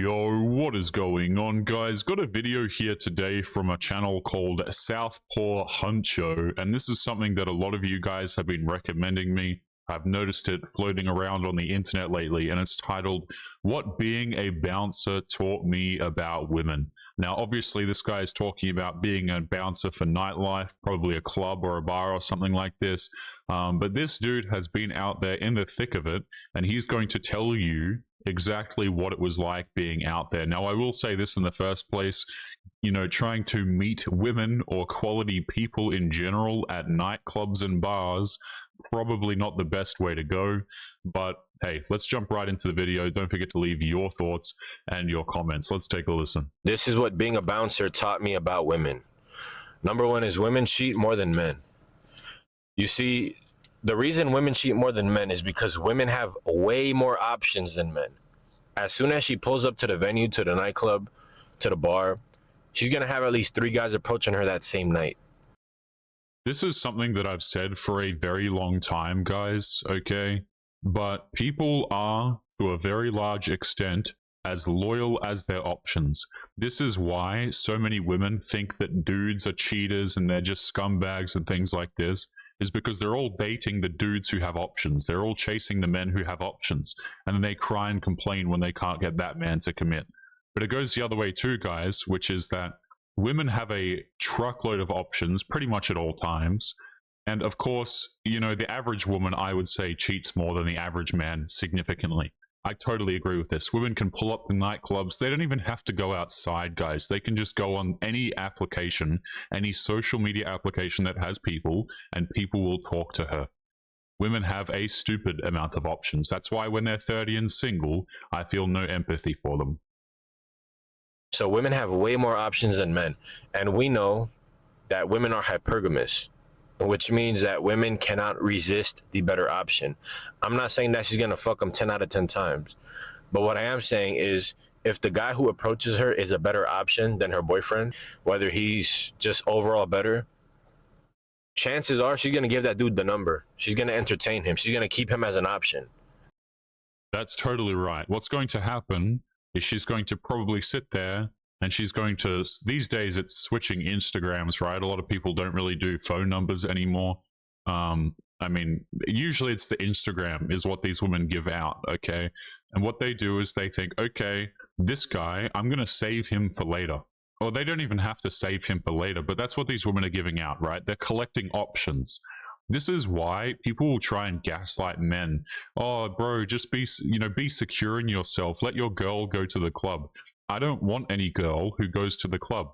Yo, what is going on, guys? Got a video here today from a channel called Southpaw Huncho, and this is something that a lot of you guys have been recommending me. I've noticed it floating around on the internet lately, and it's titled, What Being a Bouncer Taught Me About Women. Now, obviously, this guy is talking about being a bouncer for nightlife, probably a club or a bar or something like this. But this dude has been out there in the thick of it, and he's going to tell you exactly what it was like being out there. Now, I will say this in the first place, trying to meet women or quality people in general at nightclubs and bars, probably not the best way to go. But hey, let's jump right into the video. Don't forget to leave your thoughts and your comments. Let's take a listen. This is what being a bouncer taught me about women. Number one is women cheat more than men. You see, the reason women cheat more than men is because women have way more options than men. As soon as she pulls up to the venue, to the nightclub, to the bar, she's going to have at least 3 guys approaching her that same night. This is something that I've said for a very long time, guys, okay? But people are, to a very large extent, as loyal as their options. This is why so many women think that dudes are cheaters and they're just scumbags and things like this, is because they're all dating the dudes who have options. They're all chasing the men who have options. And then they cry and complain when they can't get that man to commit. But it goes the other way too, guys, which is that women have a truckload of options pretty much at all times. And of course, the average woman, I would say, cheats more than the average man significantly. I totally agree with this. Women can pull up the nightclubs. They don't even have to go outside, guys. They can just go on any application, any social media application that has people, and people will talk to her. Women have a stupid amount of options. That's why when they're 30 and single, I feel no empathy for them. So women have way more options than men. And we know that women are hypergamous, which means that women cannot resist the better option. I'm not saying that she's going to fuck them 10 out of 10 times. But what I am saying is, if the guy who approaches her is a better option than her boyfriend, whether he's just overall better, chances are she's going to give that dude the number. She's going to entertain him. She's going to keep him as an option. That's totally right. What's going to happen is she's going to probably sit there and she's going to, these days it's switching Instagrams, right? A lot of people don't really do phone numbers anymore. I mean, usually it's the Instagram is what these women give out, okay? And what they do is they think, okay, this guy, I'm going to save him for later. Or they don't even have to save him for later, but that's what these women are giving out, right? They're collecting options. This is why people will try and gaslight men. Oh, bro, just be secure in yourself. Let your girl go to the club. I don't want any girl who goes to the club,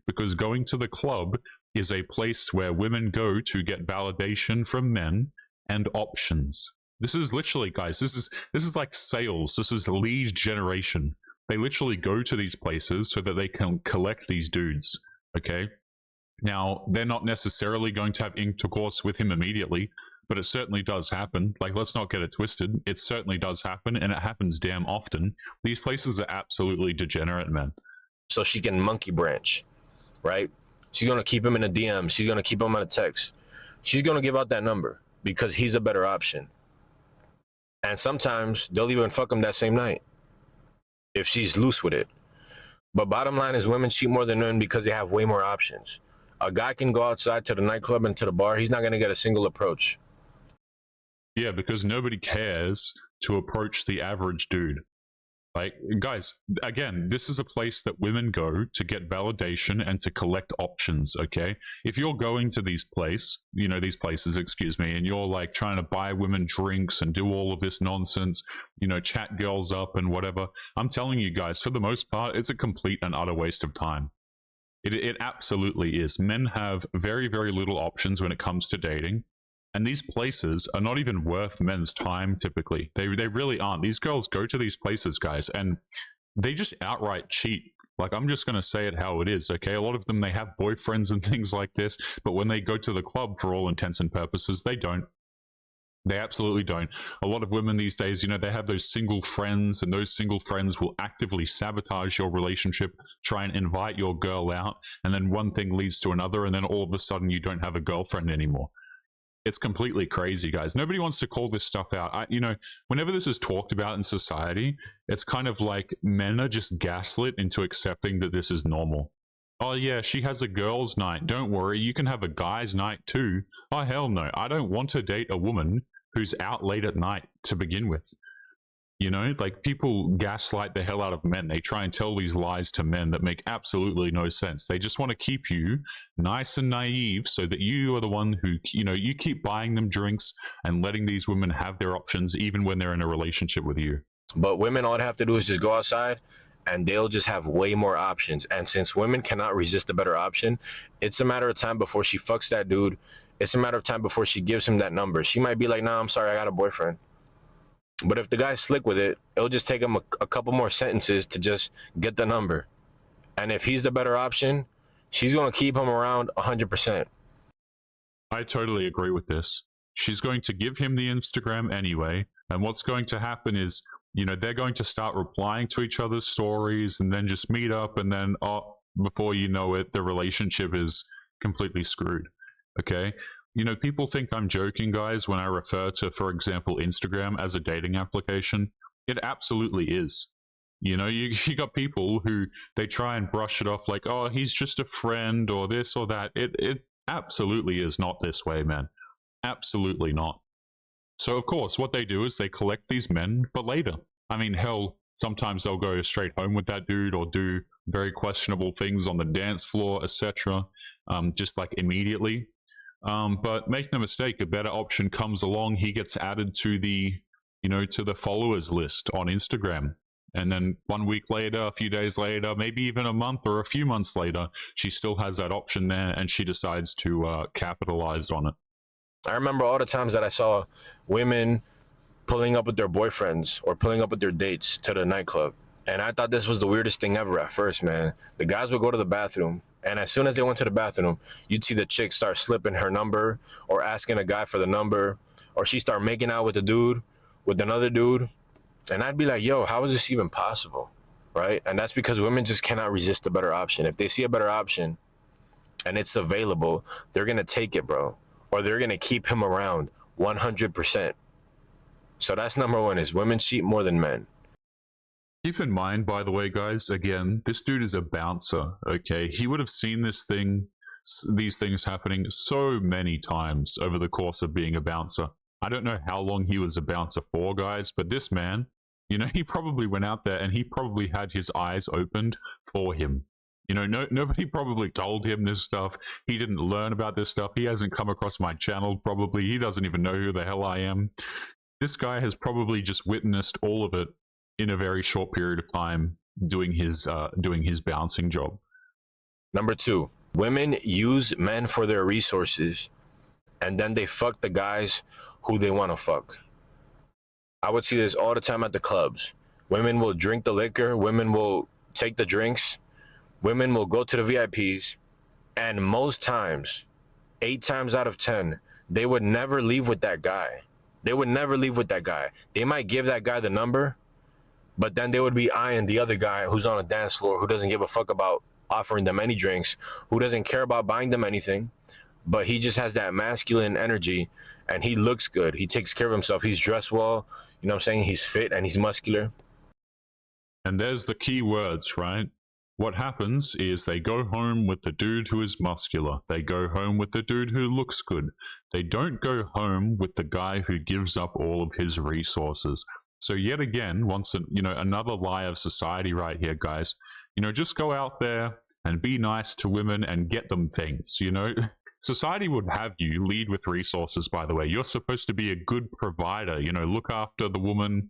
because going to the club is a place where women go to get validation from men and options. This is literally, guys, this is like sales. This is lead generation. They literally go to these places so that they can collect these dudes, okay? Now, they're not necessarily going to have intercourse with him immediately, but it certainly does happen. Like, let's not get it twisted. It certainly does happen, and it happens damn often. These places are absolutely degenerate, man. So she can monkey branch, right? She's going to keep him in a DM. She's going to keep him on a text. She's going to give out that number because he's a better option. And sometimes they'll even fuck him that same night if she's loose with it. But bottom line is, women cheat more than men because they have way more options. A guy can go outside to the nightclub and to the bar. He's not going to get a single approach. Yeah, because nobody cares to approach the average dude. Like, guys, again, this is a place that women go to get validation and to collect options, okay? If you're going to these places, and you're like trying to buy women drinks and do all of this nonsense, chat girls up and whatever, I'm telling you guys, for the most part, it's a complete and utter waste of time. It absolutely is. Men have very, very little options when it comes to dating. And these places are not even worth men's time, typically. They really aren't. These girls go to these places, guys, and they just outright cheat. Like, I'm just going to say it how it is, okay? A lot of them, they have boyfriends and things like this, but when they go to the club, for all intents and purposes, they don't. They absolutely don't. A lot of women these days, they have those single friends, and those single friends will actively sabotage your relationship, try and invite your girl out, and then one thing leads to another, and then all of a sudden you don't have a girlfriend anymore. It's completely crazy, guys. Nobody wants to call this stuff out. Whenever this is talked about in society, it's kind of like men are just gaslit into accepting that this is normal. Oh yeah, she has a girls' night. Don't worry, you can have a guy's night too. Oh hell no, I don't want to date a woman who's out late at night to begin with. Like people gaslight the hell out of men. They try and tell these lies to men that make absolutely no sense. They just want to keep you nice and naive so that you are the one who, you keep buying them drinks and letting these women have their options even when they're in a relationship with you. But women, all they have to do is just go outside and they'll just have way more options. And since women cannot resist a better option, it's a matter of time before she fucks that dude. It's a matter of time before she gives him that number. She might be like, nah, I'm sorry, I got a boyfriend. But if the guy's slick with it, it'll just take him a couple more sentences to just get the number. And if he's the better option, she's going to keep him around 100%. I totally agree with this. She's going to give him the Instagram anyway. And what's going to happen is, they're going to start replying to each other's stories and then just meet up. And then, before you know it, the relationship is completely screwed. Okay? People think I'm joking, guys, when I refer to, for example, Instagram as a dating application. It absolutely is. You got people who they try and brush it off like, oh, he's just a friend or this or that. It absolutely is not this way, man. Absolutely not. So, of course, what they do is they collect these men for later. I mean, hell, sometimes they'll go straight home with that dude or do very questionable things on the dance floor, etc. Just like immediately. But make no mistake, a better option comes along. He gets added to the followers list on Instagram. And then 1 week later, a few days later, maybe even a month or a few months later, she still has that option there and she decides to capitalize on it. I remember all the times that I saw women pulling up with their boyfriends or pulling up with their dates to the nightclub. And I thought this was the weirdest thing ever at first, man. The guys would go to the bathroom, and as soon as they went to the bathroom, you'd see the chick start slipping her number or asking a guy for the number, or she start making out with a dude, with another dude. And I'd be like, yo, how is this even possible? Right? And that's because women just cannot resist a better option. If they see a better option and it's available, they're going to take it, bro. Or they're going to keep him around 100%. So that's number one, is women cheat more than men. Keep in mind, by the way, guys, again, this dude is a bouncer, okay? He would have seen these things happening so many times over the course of being a bouncer. I don't know how long he was a bouncer for, guys, but this man, he probably went out there and he probably had his eyes opened for him. Nobody probably told him this stuff. He didn't learn about this stuff. He hasn't come across my channel, probably. He doesn't even know who the hell I am. This guy has probably just witnessed all of it in a very short period of time doing his bouncing job. Number two, women use men for their resources and then they fuck the guys who they want to fuck. I would see this all the time at the clubs. Women will drink the liquor, women will take the drinks, women will go to the VIPs, and most times, 8 times out of 10, they would never leave with that guy. They would never leave with that guy. They might give that guy the number, but then they would be eyeing the other guy who's on a dance floor, who doesn't give a fuck about offering them any drinks, who doesn't care about buying them anything, but he just has that masculine energy and he looks good. He takes care of himself. He's dressed well. You know what I'm saying? He's fit and he's muscular. And there's the key words, right? What happens is they go home with the dude who is muscular. They go home with the dude who looks good. They don't go home with the guy who gives up all of his resources. So yet again, another lie of society right here, guys. Just go out there and be nice to women and get them things, Society would have you lead with resources, by the way. You're supposed to be a good provider, look after the woman.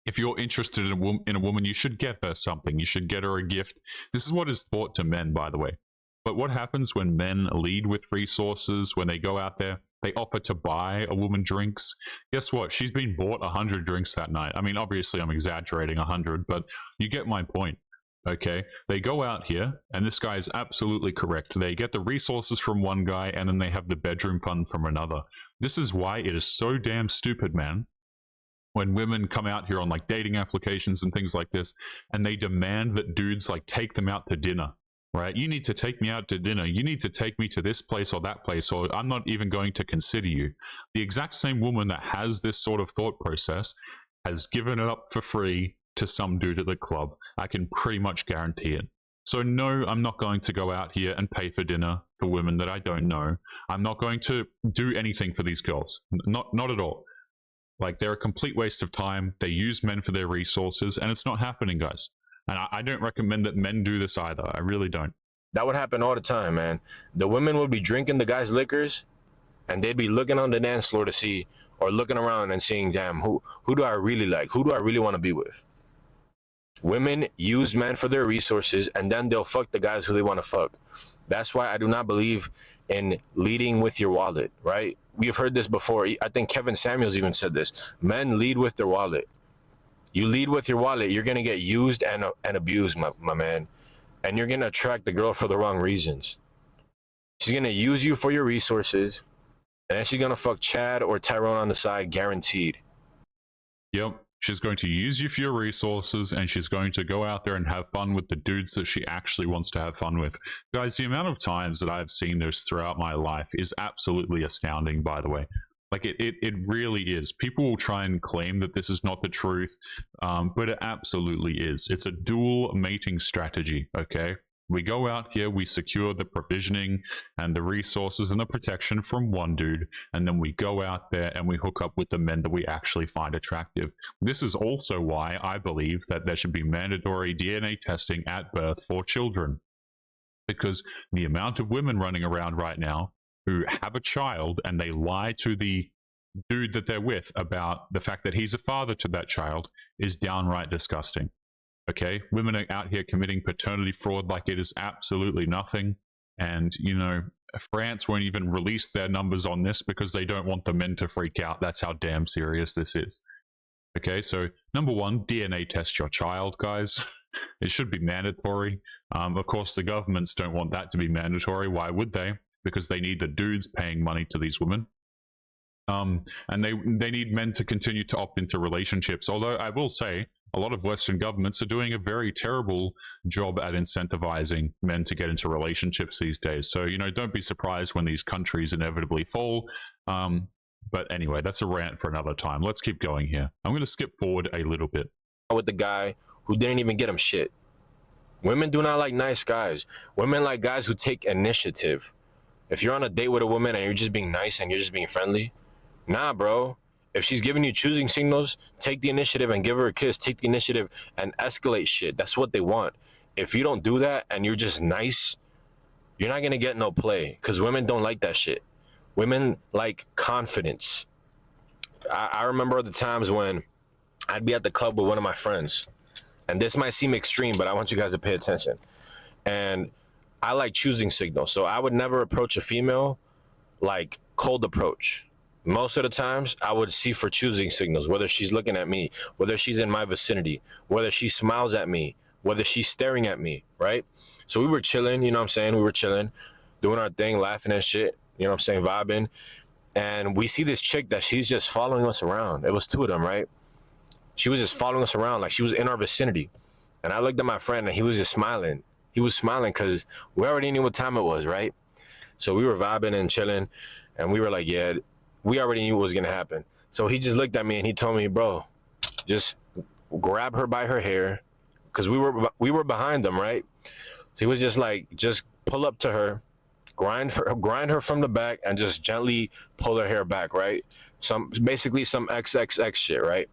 If you're interested in a woman, you should get her something. You should get her a gift. This is what is taught to men, by the way. But what happens when men lead with resources, when they go out there, they offer to buy a woman drinks? Guess what? She's been bought 100 drinks that night. I mean, obviously I'm exaggerating 100, but you get my point. Okay, they go out here, and this guy is absolutely correct. They get the resources from one guy, and then they have the bedroom fund from another. This is why it is so damn stupid, man, when women come out here on like dating applications and things like this, and they demand that dudes like take them out to dinner. right? You need to take me out to dinner. You need to take me to this place or that place, or I'm not even going to consider you. The exact same woman that has this sort of thought process has given it up for free to some dude at the club. I can pretty much guarantee it. So no, I'm not going to go out here and pay for dinner for women that I don't know. I'm not going to do anything for these girls. Not at all. Like, they're a complete waste of time. They use men for their resources, and it's not happening, guys. And I don't recommend that men do this either. I really don't. That would happen all the time, man. The women would be drinking the guys' liquors, and they'd be looking on the dance floor to see, or looking around and seeing, damn, who do I really like? Who do I really want to be with? Women use men for their resources, and then they'll fuck the guys who they want to fuck. That's why I do not believe in leading with your wallet, right? We've heard this before. I think Kevin Samuels even said this. Men lead with their wallet. You lead with your wallet, you're going to get used and abused, my man. And you're going to attract the girl for the wrong reasons. She's going to use you for your resources, and then she's going to fuck Chad or Tyrone on the side, guaranteed. Yep. She's going to use you for your resources, and she's going to go out there and have fun with the dudes that she actually wants to have fun with. Guys, the amount of times that I've seen this throughout my life is absolutely astounding, by the way. Like, it really is. People will try and claim that this is not the truth, but it absolutely is. It's a dual mating strategy, okay? We go out here, we secure the provisioning and the resources and the protection from one dude, and then we go out there and we hook up with the men that we actually find attractive. This is also why I believe that there should be mandatory DNA testing at birth for children. Because the amount of women running around right now who have a child and they lie to the dude that they're with about the fact that he's a father to that child is downright disgusting. Okay, women are out here committing paternity fraud like it is absolutely nothing. And, you know, France won't even release their numbers on this because they don't want the men to freak out. That's how damn serious this is. Okay, so number one, DNA test your child, guys. It should be mandatory. Of course, the governments don't want that to be mandatory. Why would they? Because they need the dudes paying money to these women. And they need men to continue to opt into relationships. Although I will say, a lot of Western governments are doing a very terrible job at incentivizing men to get into relationships these days. So, you know, don't be surprised when these countries inevitably fall. But anyway, that's a rant for another time. Let's keep going here. I'm going to skip forward a little bit. With the guy who didn't even get him shit. Women do not like nice guys. Women like guys who take initiative. If you're on a date with a woman and you're just being nice and you're just being friendly, nah, bro. If she's giving you choosing signals, take the initiative and give her a kiss. Take the initiative and escalate shit. That's what they want. If you don't do that and you're just nice, you're not going to get no play because women don't like that shit. Women like confidence. I remember the times when I'd be at the club with one of my friends, and this might seem extreme, but I want you guys to pay attention. And I like choosing signals. So I would never approach a female like cold approach. Most of the times I would see for choosing signals, whether she's looking at me, whether she's in my vicinity, whether she smiles at me, whether she's staring at me, right? So we were chilling, you know what I'm saying? We were chilling, doing our thing, laughing and shit, you know what I'm saying, vibing. And we see this chick that she's just following us around. It was two of them, right? She was just following us around like she was in our vicinity. And I looked at my friend and he was just smiling. He was smiling because we already knew what time it was, right? So we were vibing and chilling, and we were like, yeah, we already knew what was going to happen. So he just looked at me and he told me, bro, just grab her by her hair, because we were behind them, right? So he was just like, just pull up to her, grind her from the back, and just gently pull her hair back, right? Basically some XXX shit, right?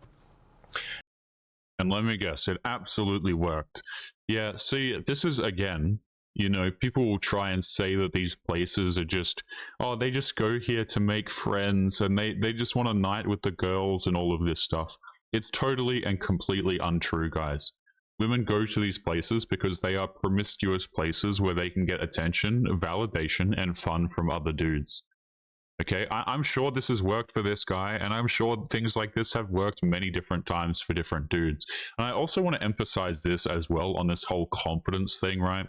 And let me guess, it absolutely worked. Yeah, see, this is, again, you know, people will try and say that these places are just, oh, they just go here to make friends and they just want a night with the girls and all of this stuff. It's totally and completely untrue, guys. Women go to these places because they are promiscuous places where they can get attention, validation, and fun from other dudes. Okay, I'm sure this has worked for this guy, and I'm sure things like this have worked many different times for different dudes. And I also want to emphasize this as well on this whole confidence thing, right?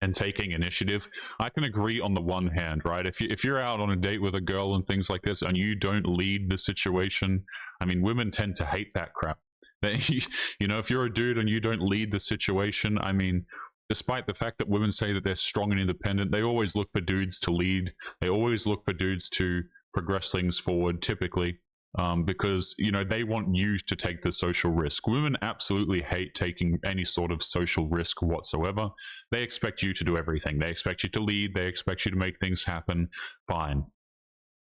And taking initiative. I can agree on the one hand, right? If you're out on a date with a girl and things like this, and you don't lead the situation, I mean, women tend to hate that crap. You know, if you're a dude and you don't lead the situation, I mean, despite the fact that women say that they're strong and independent, they always look for dudes to lead. They always look for dudes to progress things forward, typically, because, you know, they want you to take the social risk. Women absolutely hate taking any sort of social risk whatsoever. They expect you to do everything. They expect you to lead. They expect you to make things happen. Fine.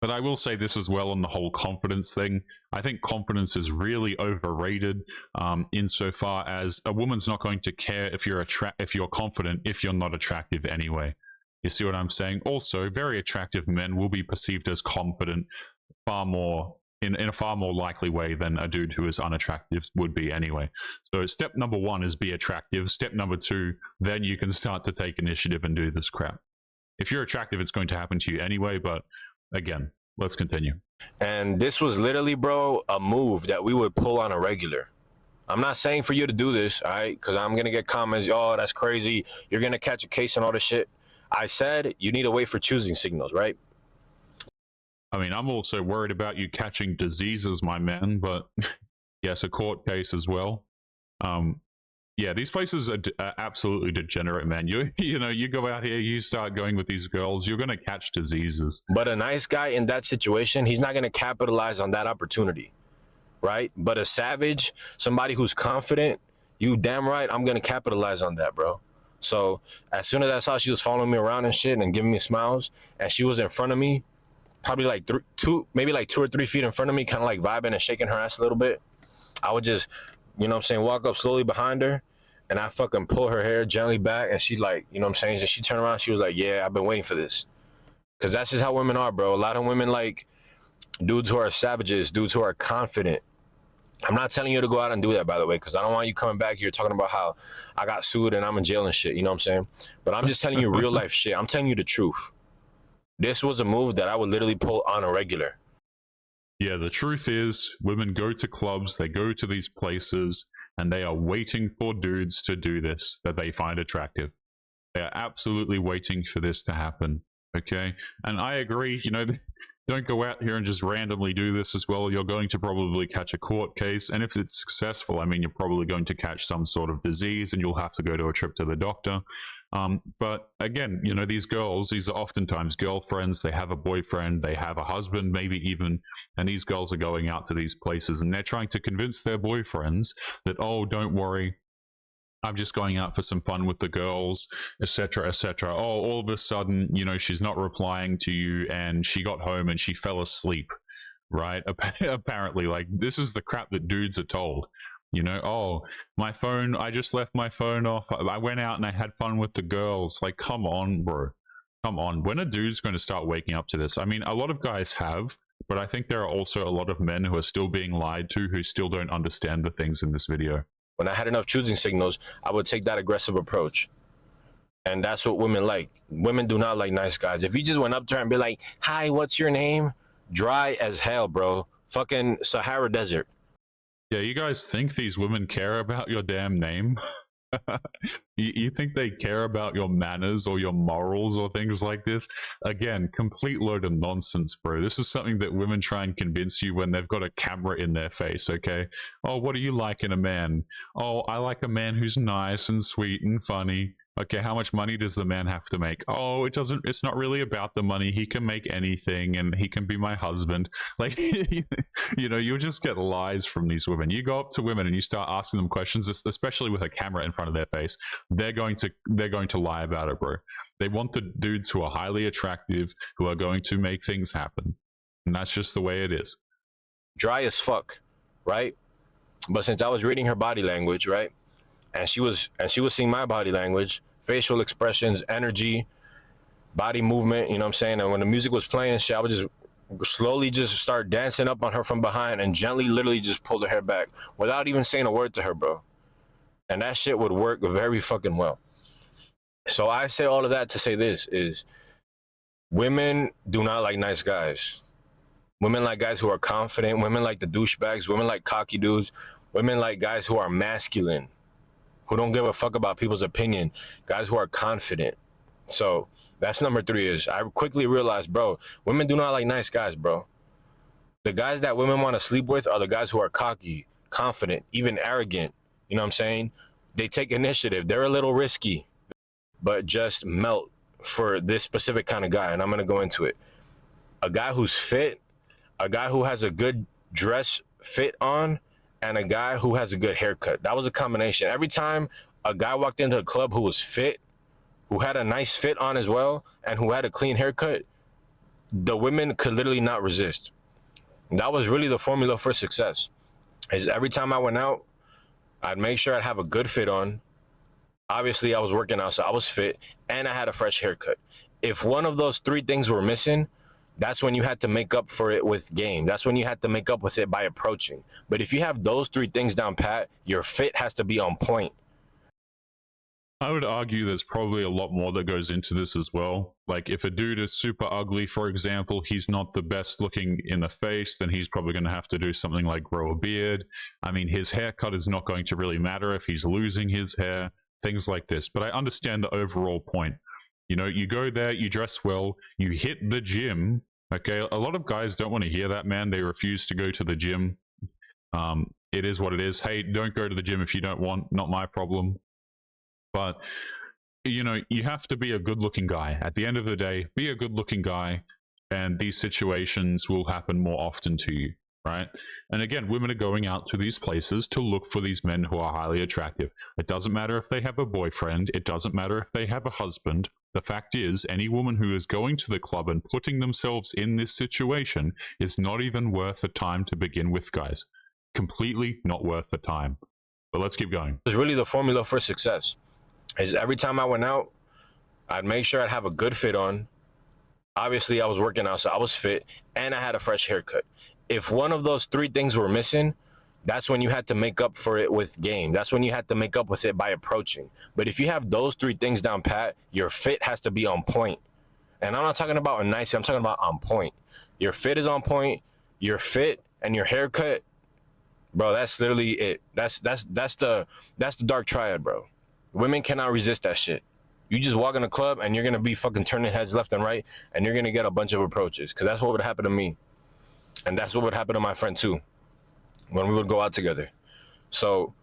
But I will say this as well on the whole confidence thing. I think confidence is really overrated, insofar as a woman's not going to care if you're confident if you're not attractive anyway. You see what I'm saying? Also, very attractive men will be perceived as confident far more in a far more likely way than a dude who is unattractive would be anyway. So step number 1 is be attractive. Step number 2, then you can start to take initiative and do this crap. If you're attractive, it's going to happen to you anyway, but again, let's continue. And this was literally, bro, a move that we would pull on a regular. I'm not saying for you to do this, all right? Because I'm going to get comments, oh, that's crazy. You're going to catch a case and all this shit. I said you need to wait for choosing signals, right? I mean, I'm also worried about you catching diseases, my man, but yes, a court case as well. Yeah, these places are absolutely degenerate, man. You know, you go out here, you start going with these girls, you're going to catch diseases. But a nice guy in that situation, he's not going to capitalize on that opportunity, right? But a savage, somebody who's confident, you damn right, I'm going to capitalize on that, bro. So as soon as I saw she was following me around and shit and giving me smiles, and she was in front of me, probably like maybe like 2 or 3 feet in front of me, kind of like vibing and shaking her ass a little bit, I would just, you know what I'm saying, walk up slowly behind her, and I fucking pull her hair gently back, and she like, you know what I'm saying, she turned around, she was like, yeah, I've been waiting for this. Because that's just how women are, bro. A lot of women like dudes who are savages, dudes who are confident. I'm not telling you to go out and do that, by the way, because I don't want you coming back here talking about how I got sued and I'm in jail and shit, you know what I'm saying? But I'm just telling you real life shit. I'm telling you the truth. This was a move that I would literally pull on a regular. Yeah, the truth is, women go to clubs, they go to these places, and they are waiting for dudes to do this that they find attractive. They are absolutely waiting for this to happen, okay? And I agree, you know, don't go out here and just randomly do this as well. You're going to probably catch a court case, and if it's successful, I mean, you're probably going to catch some sort of disease, and you'll have to go to a trip to the doctor. But again, you know, these girls, these are oftentimes girlfriends, they have a boyfriend, they have a husband, maybe even, and these girls are going out to these places, and they're trying to convince their boyfriends that, oh, don't worry, I'm just going out for some fun with the girls, etc., etc. Oh, all of a sudden, you know, she's not replying to you, and she got home and she fell asleep, right? Apparently, like, this is the crap that dudes are told. You know, oh, my phone, I just left my phone off. I went out and I had fun with the girls. Like, come on, bro. Come on. When are dudes going to start waking up to this? I mean, a lot of guys have, but I think there are also a lot of men who are still being lied to, who still don't understand the things in this video. When I had enough choosing signals, I would take that aggressive approach. And that's what women like. Women do not like nice guys. If you just went up to her and be like, hi, what's your name? Dry as hell, bro. Fucking Sahara Desert. Yeah, you guys think these women care about your damn name? You think they care about your manners or your morals or things like this? Again, complete load of nonsense, bro. This is something that women try and convince you when they've got a camera in their face, okay? Oh, what do you like in a man? Oh, I like a man who's nice and sweet and funny. Okay, how much money does the man have to make? Oh, it's not really about the money. He can make anything and he can be my husband. Like, you know, you'll just get lies from these women. You go up to women and you start asking them questions, especially with a camera in front of their face. They're going to lie about it, bro. They want the dudes who are highly attractive, who are going to make things happen. And that's just the way it is. Dry as fuck, right? But since I was reading her body language, right? And she was seeing my body language, facial expressions, energy, body movement, you know what I'm saying? And when the music was playing, I would just slowly just start dancing up on her from behind and gently, literally just pull her hair back without even saying a word to her, bro. And that shit would work very fucking well. So I say all of that to say this is women do not like nice guys. Women like guys who are confident. Women like the douchebags. Women like cocky dudes. Women like guys who are masculine, who don't give a fuck about people's opinion, guys who are confident. So that's number 3 is I quickly realized, bro, women do not like nice guys, bro. The guys that women want to sleep with are the guys who are cocky, confident, even arrogant. You know what I'm saying? They take initiative. They're a little risky. but just melt for this specific kind of guy. And I'm going to go into it. A guy who's fit, a guy who has a good dress fit on, and a guy who has a good haircut. That was a combination. Every time a guy walked into a club who was fit, who had a nice fit on as well, and who had a clean haircut, the women could literally not resist. And that was really the formula for success. Is every time I went out, I'd make sure I'd have a good fit on. Obviously, I was working out, so I was fit, and I had a fresh haircut. If one of those three things were missing, that's when you had to make up for it with game. That's when you had to make up with it by approaching. But if you have those three things down pat, your fit has to be on point. I would argue there's probably a lot more that goes into this as well. Like if a dude is super ugly, for example, he's not the best looking in the face, then he's probably going to have to do something like grow a beard. I mean, his haircut is not going to really matter if he's losing his hair, things like this. But I understand the overall point. You know, you go there, you dress well, you hit the gym. Okay, a lot of guys don't want to hear that, man. They refuse to go to the gym. It is what it is. Hey, don't go to the gym if you don't want. Not my problem. But, you know, you have to be a good-looking guy. At the end of the day, be a good-looking guy, and these situations will happen more often to you, right? And again, women are going out to these places to look for these men who are highly attractive. It doesn't matter if they have a boyfriend. It doesn't matter if they have a husband. The fact is, any woman who is going to the club and putting themselves in this situation is not even worth the time to begin with, guys. Completely not worth the time. But let's keep going. It was really the formula for success. Is every time I went out, I'd make sure I'd have a good fit on. Obviously, I was working out, so I was fit, and I had a fresh haircut. If one of those three things were missing, that's when you had to make up for it with game. That's when you had to make up with it by approaching. But if you have those three things down pat, your fit has to be on point. And I'm not talking about a nice, I'm talking about on point. Your fit is on point, your fit and your haircut, bro, that's literally it. That's the dark triad, bro. Women cannot resist that shit. You just walk in a club and you're going to be fucking turning heads left and right, and you're going to get a bunch of approaches, because that's what would happen to me. And that's what would happen to my friend too, when we would go out together. So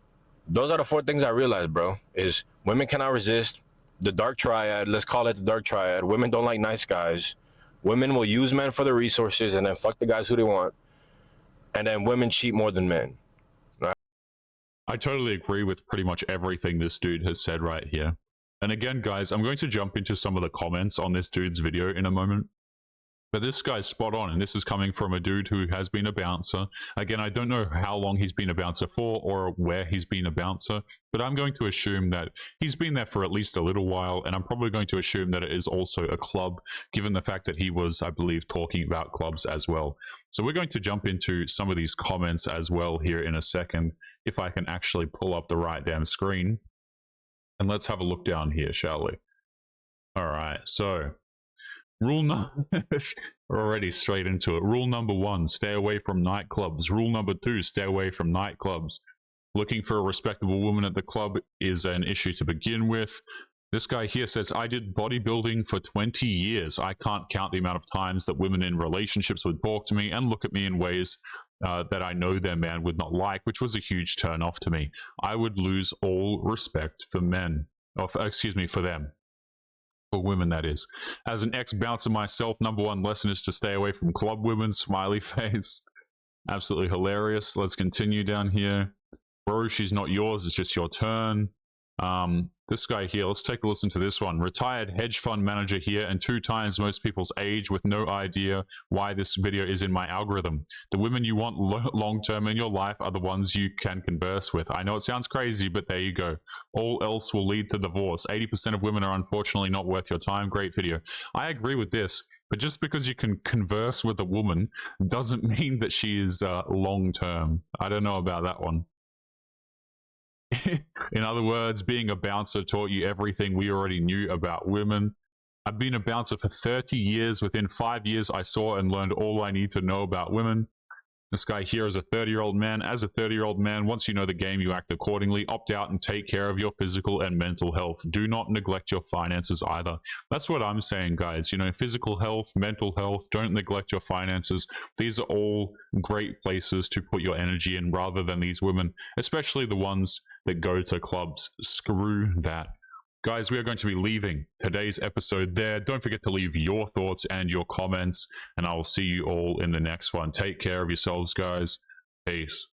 those are the four things I realized, bro, is women cannot resist. The dark triad, let's call it the dark triad. Women don't like nice guys. Women will use men for their resources and then fuck the guys who they want. And then women cheat more than men. I totally agree with pretty much everything this dude has said right here. And again, guys, I'm going to jump into some of the comments on this dude's video in a moment. But this guy's spot on, and this is coming from a dude who has been a bouncer. Again, I don't know how long he's been a bouncer for or where he's been a bouncer, but I'm going to assume that he's been there for at least a little while, and I'm probably going to assume that it is also a club, given the fact that he was, I believe, talking about clubs as well. So we're going to jump into some of these comments as well here in a second, if I can actually pull up the right damn screen. And let's have a look down here, shall we? All right, so we're already straight into it. Rule number 1, stay away from nightclubs. Rule number 2, stay away from nightclubs. Looking for a respectable woman at the club is an issue to begin with. This guy here says, I did bodybuilding for 20 years. I can't count the amount of times that women in relationships would talk to me and look at me in ways that I know their man would not like, which was a huge turn off to me. I would lose all respect for men, or for them. For women, that is. As an ex-bouncer myself, number 1 lesson is to stay away from club women. Smiley face. Absolutely hilarious. Let's continue down here. Bro, she's not yours. It's just your turn. This guy here, let's take a listen to this one. Retired hedge fund manager here, and 2 times most people's age, with no idea why this video is in my algorithm. The women you want long-term in your life are the ones you can converse with. I know it sounds crazy, but there you go. All else will lead to divorce. 80% of women are unfortunately not worth your time. Great video. I agree with this, but just because you can converse with a woman doesn't mean that she is long-term. I don't know about that one. In other words, being a bouncer taught you everything we already knew about women. I've been a bouncer for 30 years. Within 5 years, I saw and learned all I need to know about women. This guy here is a 30-year-old man. As a 30-year-old man, once you know the game, you act accordingly. Opt out and take care of your physical and mental health. Do not neglect your finances either. That's what I'm saying, guys. You know, physical health, mental health, don't neglect your finances. These are all great places to put your energy in rather than these women, especially the ones that go to clubs. Screw that. Guys, we are going to be leaving today's episode there. Don't forget to leave your thoughts and your comments, and I will see you all in the next one. Take care of yourselves, guys. Peace.